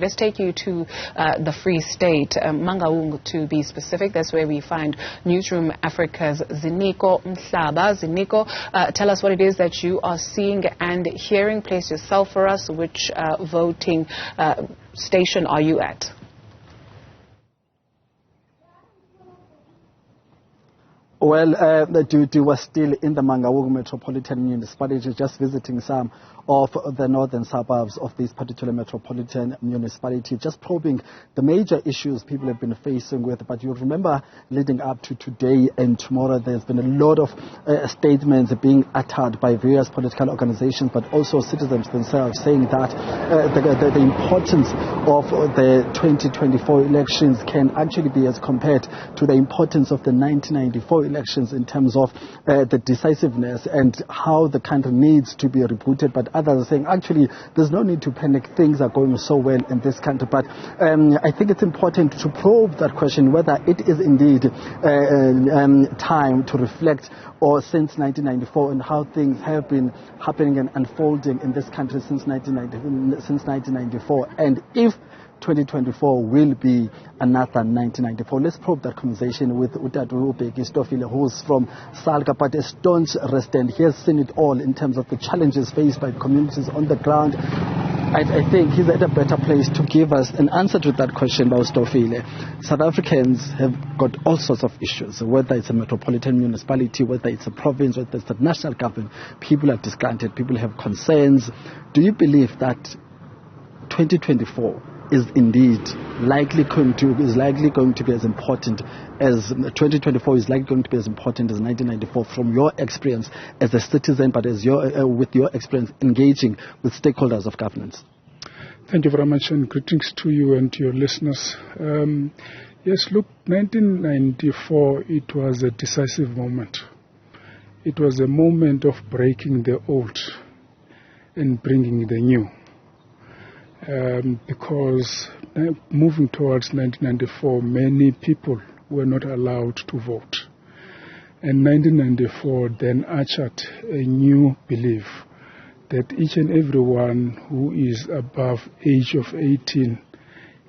Let's take you to the Free State, Mangaung to be specific. That's where we find Newzroom Afrika's Ziniko Mhlaba. Ziniko, tell us what it is that you are seeing and hearing. Place yourself for us. Which voting station are you at? Well, the duty was still in the Mangaung Metropolitan Municipality, just visiting some of the northern suburbs of this particular metropolitan municipality, just probing the major issues people have been facing with. But you remember, leading up to today and tomorrow, there's been a lot of statements being uttered by various political organizations, but also citizens themselves, saying that the importance of the 2024 elections can actually be as compared to the importance of the 1994 elections in terms of the decisiveness and how the country needs to be rebooted. But others are saying, actually, there's no need to panic. Things are going so well in this country. But I think it's important to probe that question, whether it is indeed time to reflect or since 1994 and how things have been happening and unfolding in this country since 1994. And if 2024 will be another 1994. Let's probe that conversation with Bheke Stofile, who's from SALGA, but a staunch resident. He has seen it all in terms of the challenges faced by communities on the ground. I think he's at a better place to give us an answer to that question about Stofile. South Africans have got all sorts of issues, whether it's a metropolitan municipality, whether it's a province, whether it's the national government. People are disgruntled, people have concerns. Do you believe that 2024 is indeed likely going to be as important as 2024 is likely going to be as important as 1994 from your experience as a citizen, but as with your experience engaging with stakeholders of governance? Thank you very much, and greetings to you and to your listeners. Yes, look, 1994, it was a decisive moment. It was a moment of breaking the old and bringing the new. Because moving towards 1994, many people were not allowed to vote. And 1994 then ushered a new belief that each and everyone who is above age of 18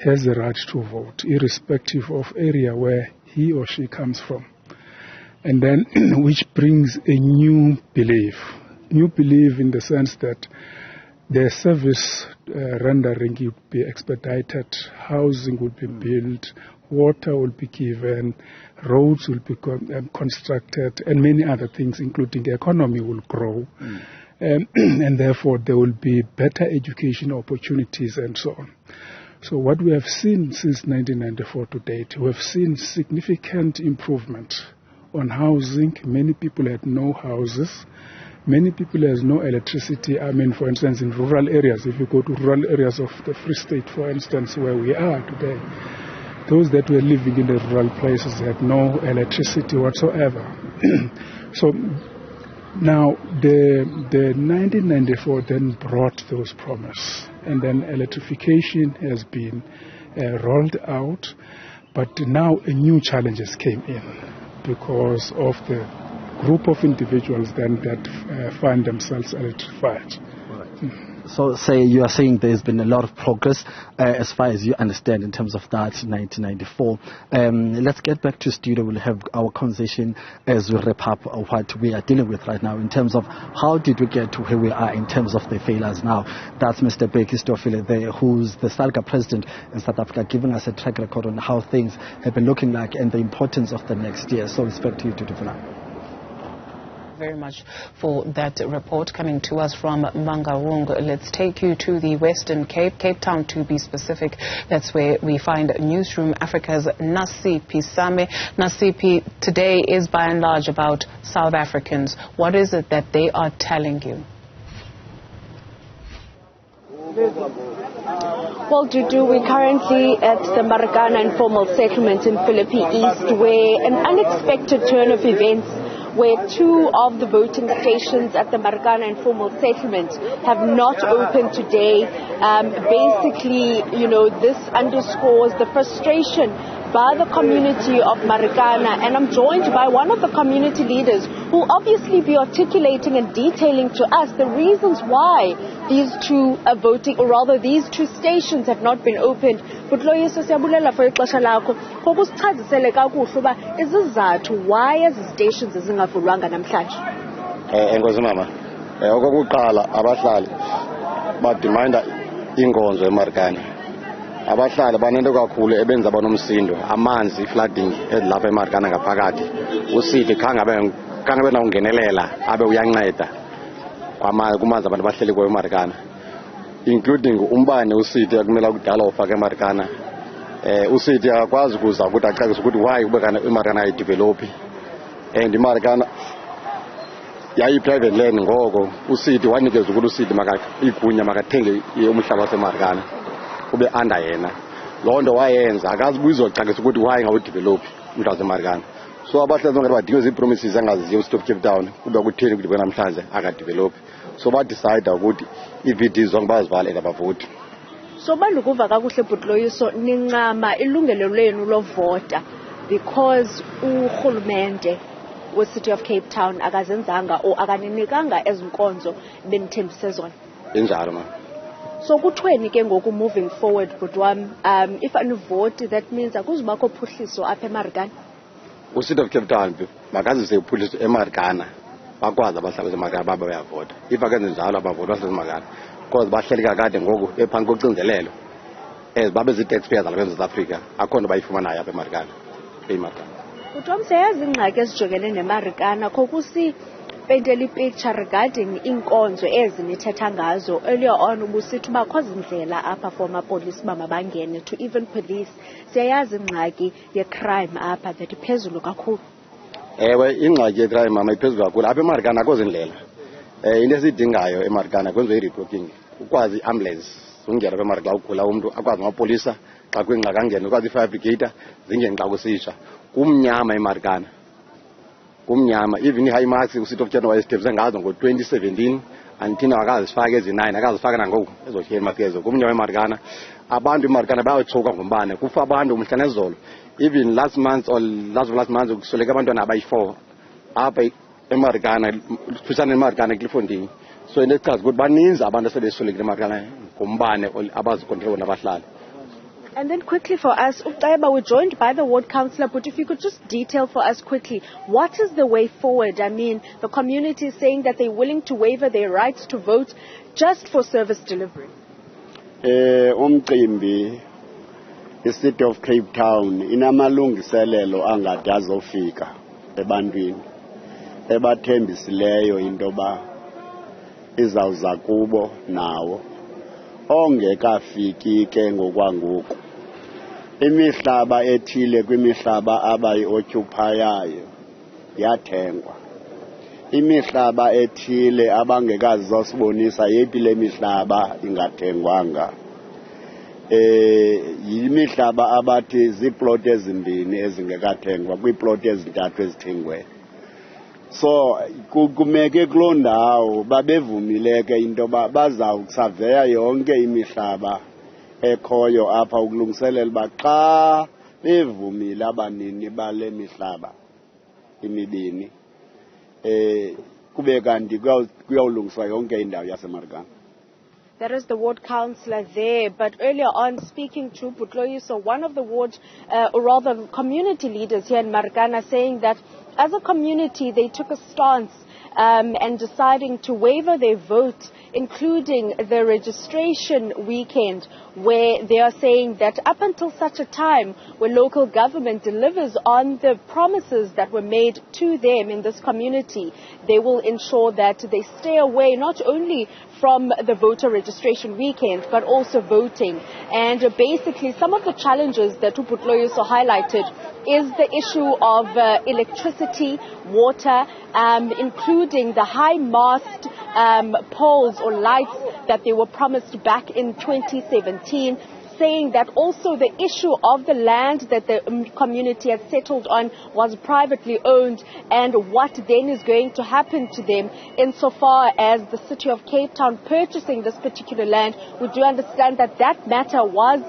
has the right to vote, irrespective of area where he or she comes from. And then, which brings a new belief in the sense that the service rendering would be expedited, housing would be built, water will be given, roads will be constructed, and many other things, including the economy, will grow. And therefore, there will be better education opportunities and so on. So what we have seen since 1994 to date, we have seen significant improvement on housing. Many people had no houses. Many people have no electricity. I mean, for instance, in rural areas, if you go to rural areas of the Free State, for instance, where we are today, those that were living in the rural places had no electricity whatsoever. So now the 1994 then brought those promises, and then electrification has been rolled out, but now a new challenges came in because of the group of individuals then that find themselves electrified. Right. So you are saying there's been a lot of progress as far as you understand in terms of that 1994. Let's get back to studio. We'll have our conversation as we wrap up what we are dealing with right now in terms of how did we get to where we are in terms of the failures now. That's Mr. Bheke Stofile there, who's the SALGA president in South Africa, giving us a track record on how things have been looking like and the importance of the next year. So respect to you to develop. Very much for that report coming to us from Mangaung. Let's take you to the Western Cape, Cape Town to be specific. That's where we find Newzroom Afrika's Nasiphi. Nasiphi, today is by and large about South Africans. What is it that they are telling you? Well, Dudu, we're currently at the Marikana informal settlement in Philippi East, where an unexpected turn of events where two of the voting stations at the Marikana informal settlement have not opened today. Basically, this underscores the frustration by the community of Marikana, and I'm joined by one of the community leaders who will obviously be articulating and detailing to us the reasons why these two voting, or rather these two stations have not been opened. But Loyiso, siyabulela for ixesha lakho. Khokusichazisele kakuhle uba izizathu why ezi stations zingavulwanga namhlanje. Enkosi mama. Okokuqala abahlali badimanda inkonzo eMarikana. Abahlali banento kakhulu ebenza banomsindo, amanzi, flooding lapha eMarikana ngaphakathi. Usithi khange abe nawungenelela abe uyanceda kumanzi abantu bahleli kuyo eMarikana, including umbane. Usithi akumela kudala ufake eMarikana. Usithi akwazi kuza ukuthi acacise ukuthi why kube kana eMarikana ayidevelop, and iMarikana yayi-private land ngoko. Usithi wanikeza ukuthi usithi igunya makathenge umhlaba waseMarikana kube under yena. Loo nto wayenza akazibuyiza ucacisa ukuthi why ngawudevelop umhlaba waseMarikana. So abahlali zonke badinga izi-promises angaziziyo uStop Cape Town kube kutheni ukuthi namhlanje akadevelop. So badecide ukuthi ii-VDs zonke bazivale abavoti. So bandukuva kakuhle Loyiso, nincama ilungelo lenu lovota because urhulumente we-City of Cape Town akazenzanga or akaninikanga ezinkonzo benithembise zona. Injalo ma. So kuthweni ke ngoku moving forward butwam, if anivote that means akuzubakho phuhliso apha eMarikana? U-City of Cape Town makazise uphuhliso eMarikana, bakwazi abahlali beMarikana babe bayavota. If akenze njalo abavoti bahlali beMarikana because bahleli kakade ngoku ephansi kocinzelelo babe zii-taxpayers lapha eMzantsi Afrika, akho nto bayifumanayo apha eMarikana eMarikana. Butwam, siyayazi ingxaki ezijongene neMarikana, kokusipentela ipicture regarding iinkonzo ezi nithetha ngazo. Earlier on ubusithi uba akho zindlela apha for amapolisi uba mabangene to even police. Siyayazi ingxaki ye-crime apha that iphezulu kakhulu. Ewe, ingxaki ye-crime mama iphezulu kakhulu apha eMarikana. Akho zindlela. Into esiyidingayo eMarikana kwenziwe i-reporting, ukwazi i-ambulance zingena apha eMarikana ugula umntu, akwazi amapolisa xa kwingxaki angene, ukwazi i-fire brigade zingene xa kusitsha. Kumnyama eMarikana, kumnyama. Even i-high marks uSithi of January wayesithembise ngazo ngo-2017 until akazifake ezi-9, akazifaka nangoku ezotyheli makezo. Kumnyama eMarikana, abantu eMarikana bayatshoka ngombane, kufa abantu mhla nezolo. Even last month kusweleke abantwana abayi-4 apha eMarikana, kufutshane eMarikana eKliffontein. So into echaza ukuthi baninzi abantu asebeswelekile eMarikana ngombane abazikontrole nabahlali. And then quickly for us, we're joined by the ward councillor, but if you could just detail for us quickly, what is the way forward? I mean, the community is saying that they're willing to waiver their rights to vote just for service delivery. Umcimbi, the City of Cape Town, inamalungiselelo angade azofika ebantwini ebathembisileyo into ba izawuza kubo nawo ongekafiki ke ngokwangoku. Imihlaba ethile kwimihlaba abayi-occupyayo yathengwa. Imihlaba ethile abangekazosibonisa yephi le mihlaba ingathengwanga. Yimihlaba abathi ziiploti ezimbini ezingekathengwa kwiiploti ezintathu ezithengwe. So kumeke kuloo ndawo babevumile ke into bazawusaveya yonke imihlaba ekhoyo apha ukulungiselela uba xa bevumile abanini bale mihlaba imibini kube kanti kuyawulungiswa yonke indawo yaseMarikana. That is the ward councillor there. But earlier on, speaking to Loyiso, one of the ward, or rather community leaders here in Marikana, saying that as a community they took a stance and deciding to waiver their vote, including the registration weekend, where they are saying that up until such a time where local government delivers on the promises that were made to them in this community, they will ensure that they stay away not only from the voter registration weekend, but also voting. And basically, some of the challenges that Loyiso highlighted is the issue of electricity, water, including the high-mast poles or lights that they were promised back in 2017. saying that also the issue of the land that the community had settled on was privately owned, and what then is going to happen to them insofar as the city of Cape Town purchasing this particular land. We do understand that that matter was,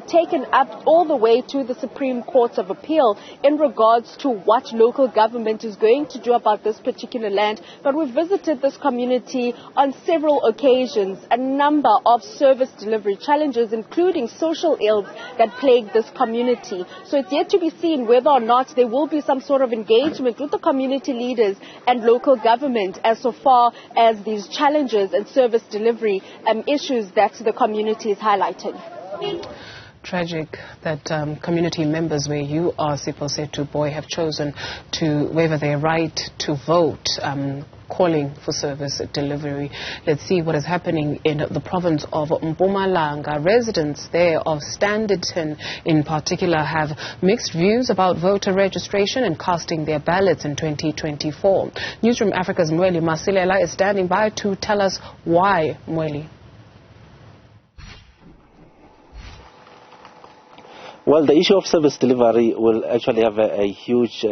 taken up all the way to the Supreme Court of Appeal in regards to what local government is going to do about this particular land. But we visited this community on several occasions, a number of service delivery challenges, including social ills that plague this community. So it's yet to be seen whether or not there will be some sort of engagement with the community leaders and local government as so far as these challenges and service delivery issues that the community is highlighting. Tragic that community members where you are, Siposetu Boy, have chosen to waiver their right to vote, calling for service delivery. Let's see what is happening in the province of Mpumalanga. Residents there of Standerton in particular have mixed views about voter registration and casting their ballots in 2024. Newzroom Africa's Mweli Masilela is standing by to tell us why. Mweli. Well, the issue of service delivery will actually have a huge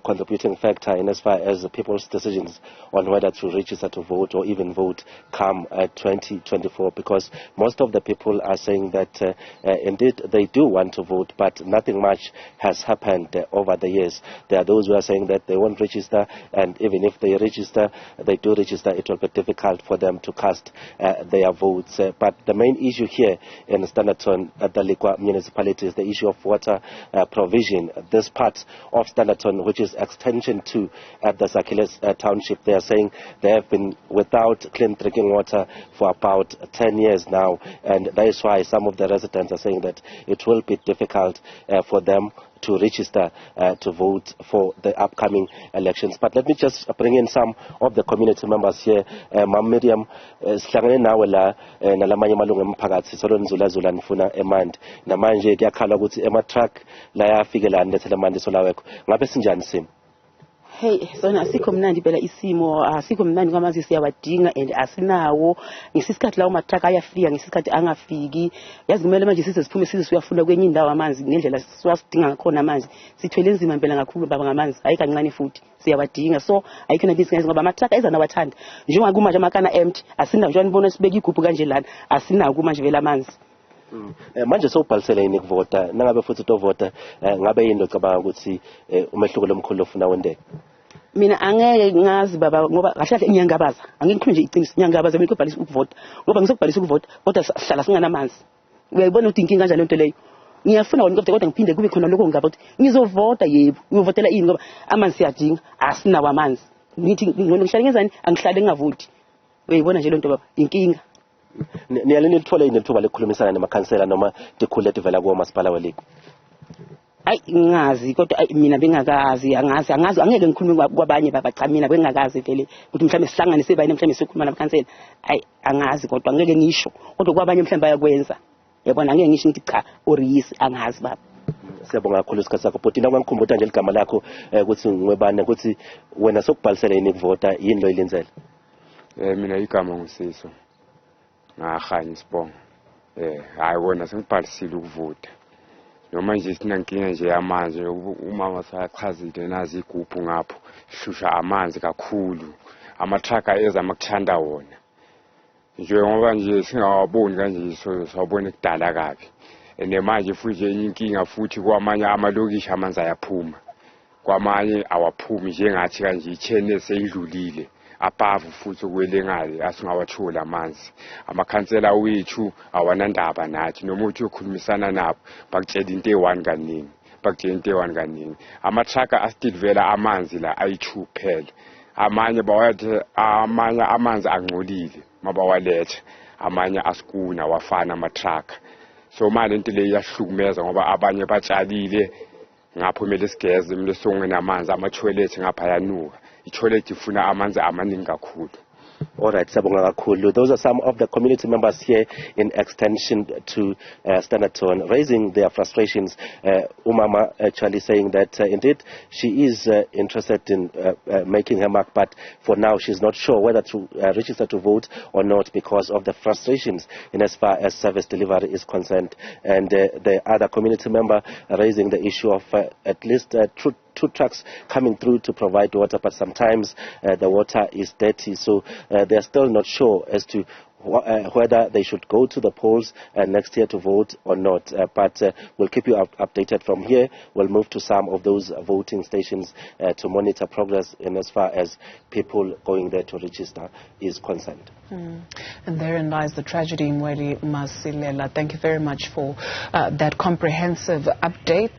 contributing factor in as far as people's decisions on whether to register to vote or even vote come 2024, because most of the people are saying that indeed they do want to vote, but nothing much has happened over the years. There are those who are saying that they won't register, and even if they register, it will be difficult for them to cast their votes. But the main issue here in Standerton at the Likwa municipality is the issue of water provision. This part of Standerton, which is extension 2 at the Sakiles township, they are saying they have been without clean drinking water for about 10 years now, and that is why some of the residents are saying that it will be difficult for them to register to vote for the upcoming elections. But let me just bring in some of the community members here. Mam Miriam, sihlangene nawe la nalamanye amalungu emphakathi solonzula nifuna emandi namanje kuyakhala ukuthi ema-truck la yafikela nilethela amandi solawekho. Ngabe sinjani simo? Hey, sona asikho mnandi phela isimo, asikho mnandi kwamanzi siyawadinga and asinawo. Ngesisikhathi lawo matraka ayafika, ngesisikhathi angafiki. Yazi kumele manje siphume siyafuna kwenye indawo amanzi ngendlela siwasidinga ngakhona amanzi. Sithwele nzima phela kakhulu baba ngamanzi, hayi kancane futhi siyawadinga. So ayikho into esingayenza ngoba amatraka eza nawathanda. Njengoba kumanje amakana empty, asinawo nje nibona sibeka igubhu kanje lana, asinawo kumanje vela amanzi. Manje sowubhalisele yini ukuvota, nangabe futhi utovota ngabe yini ocabanga ukuthi umehluko lomkhulu ofuna wendeke? Mina angeke ngazi baba ngoba kahle ngiyangabaza, angeke ngikhuluma nje iqiniso, ngiyangabaza mina ukubhalisa ukuvota ngoba ngisokubhalisa ukuvota kodwa sihlala singanamanzi. Uyayibona ukuthi inkinga kanjalo into leyo. Ngiyafuna kodwa ngiphinde kube khona lokho ngaba ukuthi ngizovota, yebo ngiyovotela ini ngoba amanzi siyadinga, asinawo amanzi. Ngithi ngihlale ngenzani, angihlale ngavoti. Uyayibona nje lento baba, inkinga. Niyalini lithola yini ithuba lokukhulumisana namakhansela noma dikhule divela kuwo masipala weLikwa? Ayi ngazi kodwa mina bengakazi, angazi angeke ngikhulume kwabanye baba, cha mina bengakazi vele ukuthi mhlawumbe sihlangane sebayini mhlawumbe sikhuluma namakhansela. Ayi angazi kodwa angeke ngisho kodwa kwabanye mhlawumbe bayakwenza. Yabona angeke ngisho ngithi cha or yes, angazi baba. Siyabonga kakhulu isikhathi sakho bhuti, nangangikhumbula nje igama lakho ukuthi ngwebane, ukuthi wena sokubhalisela yini ukuvota, yini lo ilenzela? Mina igama nguSiso ngahanya isibongo. Hayi wona sengibhalisile ukuvota. Noma nje sinankinga nje yamanzi, umama sayachazile nazi igubhu ngapho shusha amanzi kakhulu, amatraka eza makuthanda wona njengoba nje singawaboni kanje sawubona kudala kabi. Nemanje futhi inkinga futhi kwamanye amalokishi amanzi ayaphuma, kwamanye awaphumi njengathi kanje ichene seyidlulile abavu futhi okwelengale asingawathola amanzi. Amakhansela wethu awanandaba nathi, noma uthi ukhulumisana nabo bakutshela into eyi-1 kaningi, amatraka astilivela amanzi la ayi-2 phela. Amanye bawathi amanye amanzi angcolile mabawaletha, amanye asikuna wafana amatraka. So manje into le iyahlukumeza ngoba abanye batshalile ngapho kumele sigeze, kumele songwe namanzi, ama-toilet ngapha yanuka. I-toilet ifuna amanzi amaningi kakhulu. All right, Sabonga kakhulu. Those are some of the community members here in extension to Standerton raising their frustrations. Umama actually saying that indeed she is interested in making her mark, but for now she's not sure whether to register to vote or not because of the frustrations in as far as service delivery is concerned. And the other community member raising the issue of at least two trucks coming through to provide water, but sometimes the water is dirty, so they're still not sure as to whether they should go to the polls next year to vote or not. But we'll keep you updated from here. We'll move to some of those voting stations to monitor progress in as far as people going there to register is concerned. And therein lies the tragedy, Mweli Masilela. Thank you very much for that comprehensive update.